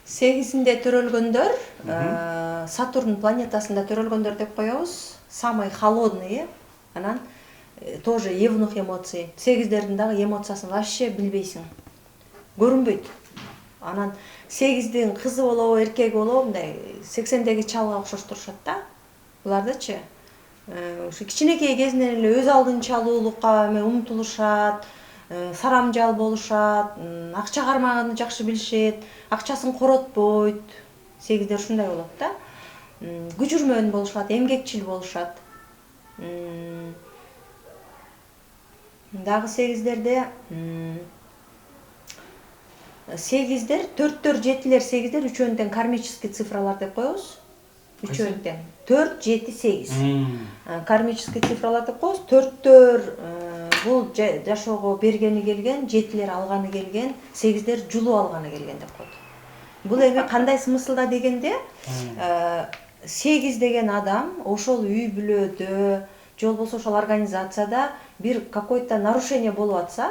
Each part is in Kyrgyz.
8-inde төрөлгөндөр Сатурн планетасында төрөлгөндөр деп коебуз. Самый холодный, анан тоже евнух эмоции. 8-дердин дагы эмоциясын вообще билбейсиң. Көрүнбөйт. Анан 8-дин кызы болобу, эркеги болобу, мындай 80-деги чалга окшош турушат да. Булардычы ушу кичинекей кезинен эле өз алдынчалуулукка умтулушат, сарамжал болушат, акча кармаганы жакшы билишет, акчасын коротпойт. 8-дер ушундай болот да. Күчүрмөн болушат, эмгекчил болушат. Дагы 8-дерде 8-дер, 4-төр, 7-лер, 8-дер үчөөнү тең кармический цифралар деп коебуз. Үчөөнү тең 4, 7, 8. Кармический цифралар деп коебуз. 4-төр бул жашоого бергени келген, 7-лер алганы келген, 8-дер жулуп алганы келген деп коет. Бул эми кандай смыслда дегенде, 8 деген адам ошол үй бүлөдө, же болбосо ошол организацияда бир какой-то нарушение болуп атса,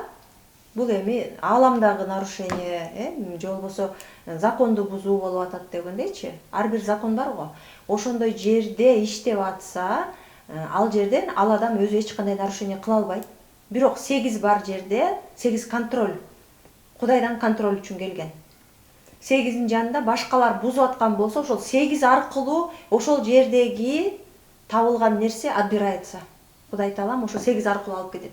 бул эми ааламдагы нарушение, же болбосо законду бузуу болуп атат дегендейчи. Ар бир закон бар го. Ошондой жерде иштеп атса, ал жерден ал адам өзү эч кандай нарушение кыла албайт. Бирок 8 бар жерде 8 контроль. Кудайдан контроль үчүн келген. 8-дин жанында башкалар бузуп аткан болсо, ошол 8 аркылуу ошол жердеги табылган нерсе отбирается. Кудай таалам ошо 8 аркылуу алып кетет.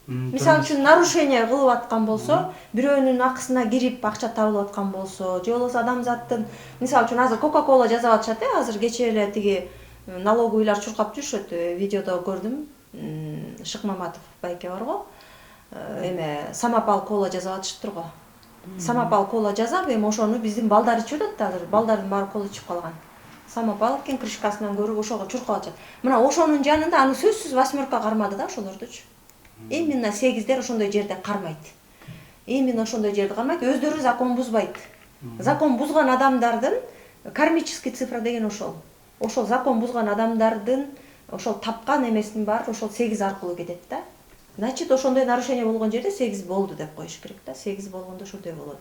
Мисалы үчүн нарушение кылып аткан болсо, бирөөнүн акысына кирип акча табылып аткан болсо, же болбосо адамзаттын, мисалы үчүн азыр Coca-Cola жасап атышат, азыр кечээ эле тиги налоговыйлар чуркап жүрүшөт, видеодо көрдүм. Шыкмаматов байке бар го. Эме самопал кола жасап атышыптыр го. Самопал кола жасап, эми ошону биздин балдар ичип атат азыр. Балдардын баары кола ичип калган. Самопал экен, крышкасынан көрүп ошого чуркап атышат. Мына ошонун жанында аны сөзсүз 8 кармады да ошолордучу. Именно 8-дер ошондой жерде кармайт. Именно ошондой жерде кармайт, өздөрү закон бузбайт. Закон бузган адамдардын кармический цифра деген ошол. Ошол закон бузган адамдардын ошол тапкан эмесинин баары ошол 8 аркылуу кетет да. Значит, ошондой нарушение болгон жерде 8 болду деп коюш керек да. 8 болгондо ошондой болот.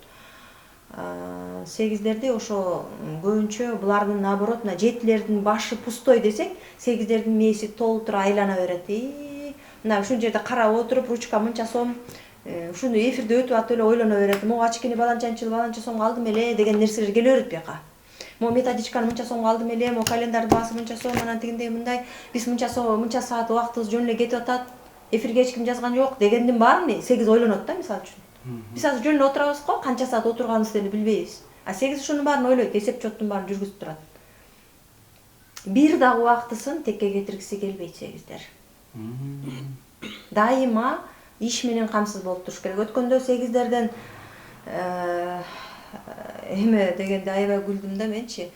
8-дерди ошо көбүнчө булардын наоборот, 7-лердин башы пустой десек, 8-дердин мээси толтура айлана берет. Мына ушул жерде карап отуруп, ручка мынча сом, ушуну эфирде өтүп атып эле ойлоно берет. Могу ачкени баланча сом алдым эле деген нерселер келе берет бияка. Мо методичканы мынча сомго алдым эле, мо календардын баасы мынча сом, анан тигиндей мындай, биз мынча саат убактыбыз жөн эле кетип атат, эфирге эч ким жазган жок дегендин баарын 8 ойлонот да, мисалы үчүн. Биз азыр жөн эле отурабыз го, канча саат отурганыбызды деле билбейбиз. А 8 ушунун баарын ойлойт, эсеп чоттун баарын жүргүзүп турат. Бир дагы убактысын текке кетиргиси келбейт 8-дер. Дайыма иш менен камсыз болуп туруш керек. Өткөндө 8-дерден эме дегенде аябай күлдүм да менчи.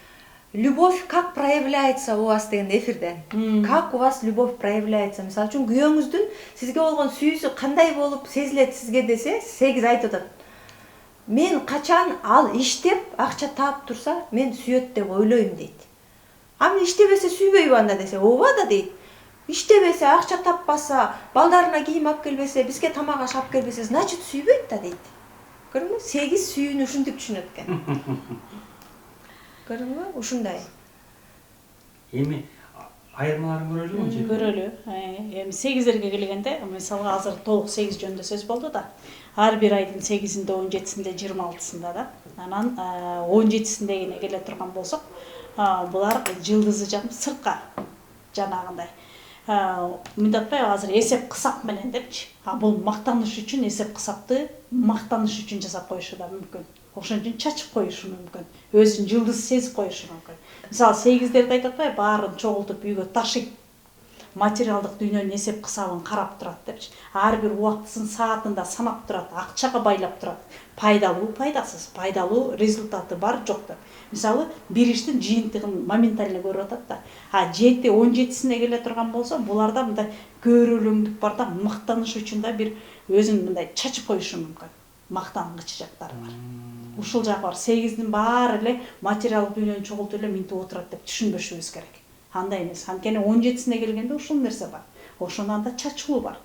Любовь как проявляется у вас деген эфирден. Как у вас любовь проявляется? Мисалы үчүн күйөөңүздүн сизге болгон сүйүүсү кандай болуп сезилет сизге десе, 8 айтып атат. Мен качан ал иштеп акча таап турса, мен сүйөт деп ойлойм дейт. Аны иштебесе сүйбөйбү анда десе, ооба да дейт. Иштебесе, акча таппаса, балдарына кийим алып келбесе, бизге тамак аш алып келбесе, значит сүйбөйт да дейт. Көрдүңбү? 8 сүйүүнү ушинтип түшүнөт экен. Көрдүңбү? Ушундай. Эми айырмаларын көрөлүбү? Көрөлү. Эми 8-дерге келгенде, мисалы азыр толук 8 жөнүндө сөз болду да. Ар бир айдын 8-inde, 17-inde, 26-сында да. Анан 17-синдегине келе турган болсок, булар жылдызы жанып сыртка жанагындай. Мындай атпайбы, азыр эсеп кысап менен депчи. Бул мактаныш үчүн эсеп кысапты мактаныш үчүн жасап коюшу да мүмкүн. Ошон үчүн чачып коюшу мүмкүн. Өзүн жылдыз сезип коюшу мүмкүн. Мисалы 8-дерди айтып атпайбы, баарын чогултуп үйгө ташыйт. Материалдык дүйнөнүн эсеп кысабын карап турат депчи. Ар бир убактысын саатында санап турат, акчага байлап турат. Пайдалуу, пайдасыз, пайдалуу результаты бар, жок деп. Мисалы, бир иштин жыйынтыгын моментально көрүп атат да. 17-сине келе турган болсо, буларда мындай көөрөлөңдүк бар да, мактаныш үчүн да бир өзүн мындай чачып коюшу мүмкүн. Мактангыч жактары бар. Ушул жагы бар. 8-дин баары эле материалдык дүйнөнү чогултуп эле минтип отурат деп түшүнбөшүбүз керек. Андай эмес. Анткени 17-сине келгенде ушул нерсе бар. Ошондо анда чачылуу бар.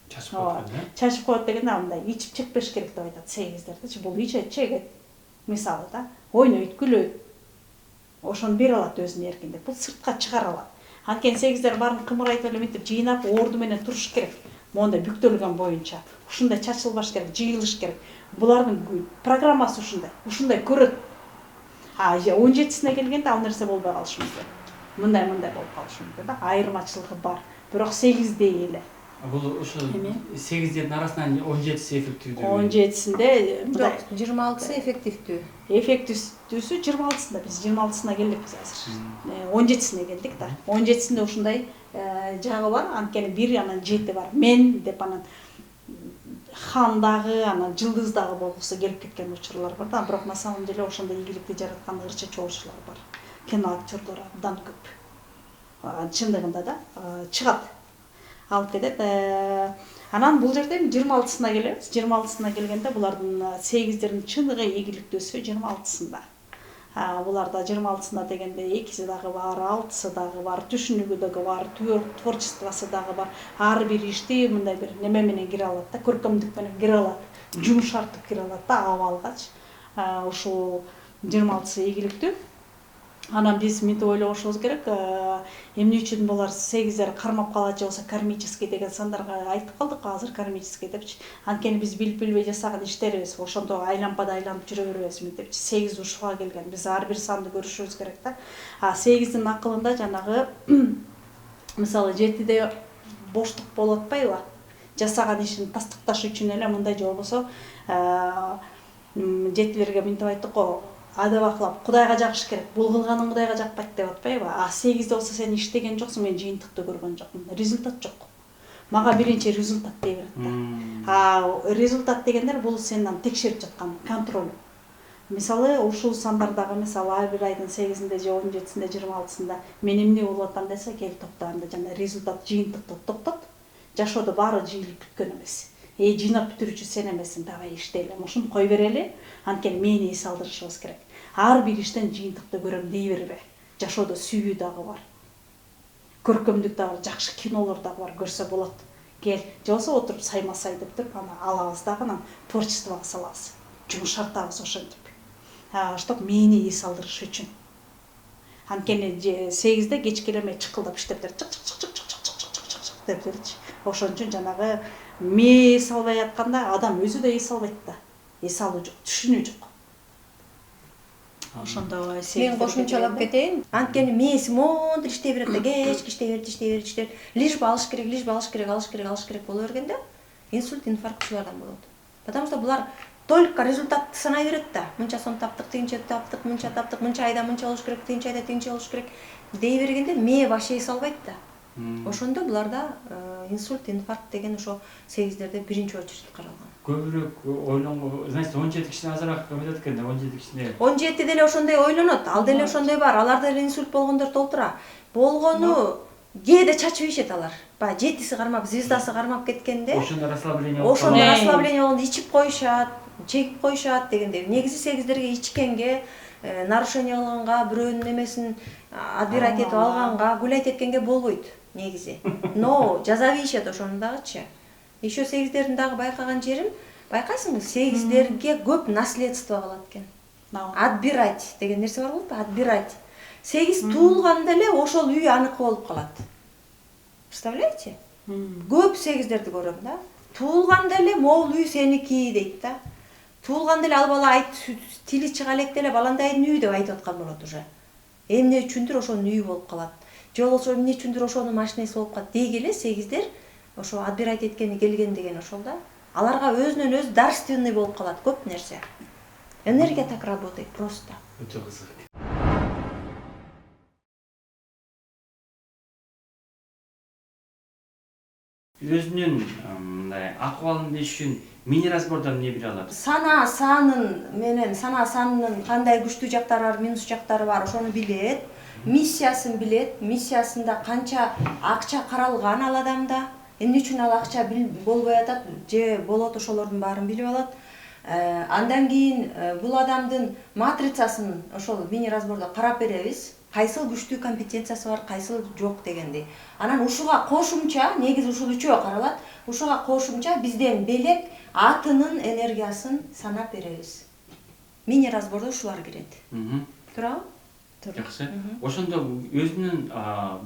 Чачып коет экен, чачып коет дегенде андай ичип чекпеш керек деп айтат сегиздерди. Бул ичет чегет. Мисалы да, ойнойт, күлөт. Ошону бере алат өзүнүн эркинде. Бул сыртка чыгара алат. Анткени сегиздер баарын кымырайтып эле мынтип жыйнап, орду менен туруш керек. Мондай бүктөлгөн боюнча. Ушундай чачылбаш керек, жыйылыш керек. Булардын программасы ушундай. Ушундай көрөт. 17-сине келгенде ал нерсе болбой калышы мүмкүн. Мындай болуп калышы мүмкүн да. Айырмачылыгы бар. Бирок 8дей эле. Бул ошо 8дердин арасынан 17си эффективдүү. 17синде мындай 26сы эффективдүү. Эффективдүүсү 26сында, биз 26сына келдикпиз азыр. 17сине келдик да. 17синде ушундай жагы бар, анткени 1 анан 7 бар. Мен деп анан хан дагы, анан жылдыз дагы болгусу келип кеткен учурлар бар да, бирок на самом деле ошондой ийгиликти жараткан ырчы чоочулар бар. Кино актерлору абдан көп. Чындыгында да чыгат. Алып кетет. Анан бул жерде 26сына келебиз. 26сына келгенде булардын 8дердин чыныгы ийгиликтүүсү 26сында. Буларда 26сына дегенде 2си дагы бар, 6сы дагы бар, түшүнүгү дагы бар, творчествосы дагы бар. Ар бир ишти мындай бир неме менен кире алат да, көркөмдүк менен кире алат, жумшартып кире алат да абалгач. Ушул 26сы ийгиликтүү. Анан биз мынтип ойлогушубуз керек, эмне үчүн булар 8дер кармап калат же болбосо кармический деген сандарга айтып калдык азыр кармический депчи. Анткени биз билип билбей жасаган иштерибиз ошондо айлампада айланып жүрө беребиз мынтипчи. 8 ушуга келген. Биз ар бир санды көрүшүбүз керек да. 8дин акылында жанагы мисалы 7де боштук болуп атпайбы? Жасаган ишин тастыкташ үчүн эле мындай же болбосо 7дерге мынтип айттык го. Адабаклап Кудайга жагыш керек. Бул кылганың Кудайга жакпайт деп атпайбы? 8де болсо сен иштеген жоксуң, мен жыйынтыкты көргөн жокмун. Результат жок. Мага биринчи результат дей берет да. Результат дегендер бул сенден текшерип жаткан контроль. Мисалы, ушул сандардагы мисалы ар бир айдын 8-inde же 17-синде, 26-сында мен эмне болуп атам десе, кел токто анда жана результат жыйынтыкты токтот. Жашоодо баары жыйылып бүткөн эмес. Жыйнап бүтүрүүчү сен эмессиң, давай иштейле. Ушуну кой берели. Анткени мени эс алдырышыбыз керек. Ар бир иштен жыйынтыкты көрөм дей бербе. Жашоодо сүйүү дагы бар. Көркөмдүк дагы бар, жакшы кинолор дагы бар, көрсө болот. Кел, же болсо отуруп саймасай деп туруп, аны алабыз дагы, анан творчествого салабыз. Жумшартабыз ошентип. Чтоб мени эс алдырыш үчүн. Анткени 8де кечке эле чыкылдап иштеп берет. Чык деп берчи. Ошон үчүн жанагы эс албай атканда адам өзү да эс албайт да. Эс алуу жок, түшүнүү жок. Ошондо Мен кошумчалап кетейин. Анткени мээси монтип иштей берет да, кечке иштей берет. Лишь бы алыш керек боло бергенде инсульт, инфаркт ушулардан болот. Потому что булар только результатты санай берет да. Мынча сом таптык, тигинче таптык, мынча айда мынча болуш керек, тигинче айда тигинче болуш керек дей бергенде мээ башы эс албайт да. Ошондо буларда инсульт, инфаркт деген ошо 8дерде биринчи очередь каралган. Көбүрөөк ойлонгон, значит 17 кишиден азыраак эметет экен да, 17 кишине. 17 деле ошондой ойлонот, ал деле ошондой бар, аларда деле инсульт болгондор толтура. Болгону кээде чачып ишет алар. Баягы 7си кармап, звездасы кармап кеткенде, Ошондо расслабление болгондо ичип коюшат, чегип коюшат дегендей. Негизи 8дерге ичкенге, нарушение кылганга, бирөөнүн эмесин отбирать этип алганга, гулять эткенге болбойт негизи. Но жаза ийишет ошону дагычы. Еще 8дердин дагы байкаган жерим, байкайсыңбы, 8дерге көп наследство калат экен. Отбирать деген нерсе бар болот, отбирать. 8 туулганда эле ошол үй аныкы болуп калат. Представляете? Көп 8дерди көрөм да. Туулганда эле могул үй сеники дейт да. Туулганда эле ал бала тили чыга электе эле баландайдын үйү деп айтып аткан болот уже. Эмне үчүндүр ошонун үйү болуп калат. Же болбосо эмне үчүндүр ошонун машинеси болуп калат. Деги эле 8дер ошо отбирать эткени келген деген ошол да. Аларга өзүнөн өзү дарственный болуп калат көп нерсе. Энергия так работает просто. Өтө кызык. Өзүнүн мындай акыбалын билиш үчүн мини разбордон эмне бере алат? Сана санынын кандай күчтүү жактары бар, минус жактары бар, ошону билет. Миссиясын билет. Миссиясында канча акча каралган ал адамда, эмне үчүн ал акча болбой атат же болот, ошолордун баарын билип алат. Андан кийин бул адамдын матрицасын ошол мини разбордо карап беребиз. кайсыл күчтүү компетенциясы бар, кайсыл жок дегендей. Анан ушуга кошумча, негизи ушул үчөө каралат. Ушуга кошумча бизден белек атынын энергиясын санап беребиз. Мини разбордо ушулар кирет. Туурабы? Жакшы. Ошондо өзүнүн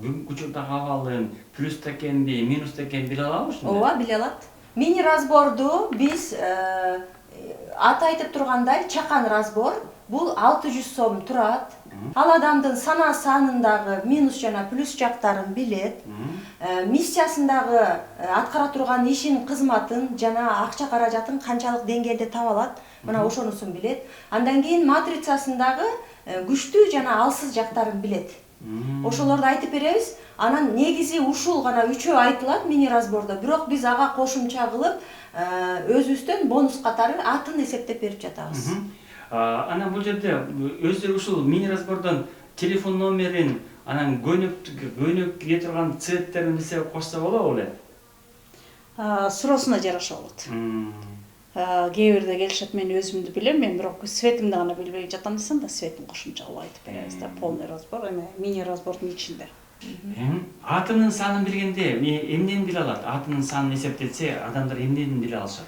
бүгүнкү учурдагы абалын плюс экенди, минус экенин биле алабы ушунда? Ооба, биле алат. Мини разборду биз аты айтып тургандай чакан разбор бул 600 сом турат. Ал адамдын сана санындагы минус жана плюс жактарын билет. Миссиясындагы аткара турган ишин, кызматын жана акча каражатын канчалык деңгээлде таба алат. Мына ошонусун билет. Андан кийин матрицасындагы күчтүү жана алсыз жактарын билет. Ошолорду айтып беребиз. Анан негизи ушул гана үчөө айтылат мини разбордо. Бирок биз ага кошумча кылып өзүбүздөн бонус катары атын эсептеп берип жатабыз. Анан бул жерде өзү ушул мини разбордон телефон номерин, анан көйнөк кие турган цветтерин билсе кошсо болобу беле? Суроосуна жараша болот. Кээ бирде келишет, мен өзүмдү билем, мен бирок светимди гана билбей жатам десем да, светин кошумча кылып айтып беребиз да, полный разбор, эме мини разбордун ичинде. Атынын санын билгенде эмнени биле алат? Атынын санын эсептесе, адамдар эмнени биле алышат?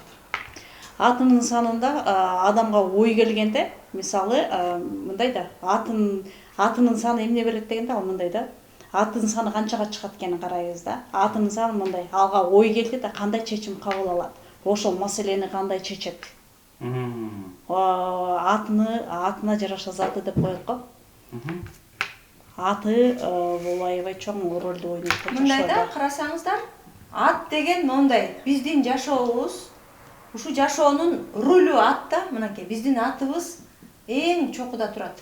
Атынын санында адамга ой келгенде, мисалы, мындай да, атынын саны эмне берет дегенде, ал мындай да, атынын саны канчага чыгат экенин карайбыз да. Атынын саны мындай, алга ой келди да, кандай чечим кабыл алат? Ошол маселени кандай чечет? Атына жараша заты деп коет го. Аты бул аябай чоң ролду ойнойт. Мындай да карасаңыздар, ат деген мондай, биздин жашообуз, ушу жашоонун рулю ат да, мынакей биздин атыбыз эң чокуда турат.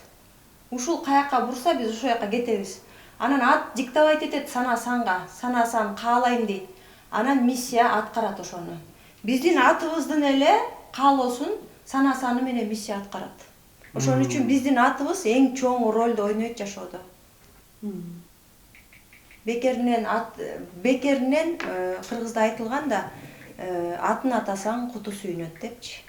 Ушул каяка бурса биз ошол жака кетебиз. Анан ат диктовать этет сана санга, сана сан каалайм дейт. Анан миссия аткарат ошону. Биздин атыбыздын эле каалоосун сана саны менен миссия аткарат. Ошон үчүн биздин атыбыз эң чоң ролду ойнойт жашоодо. Бекеринен кыргызда айтылган да, атын атасаң куту сүйүнөт депчи.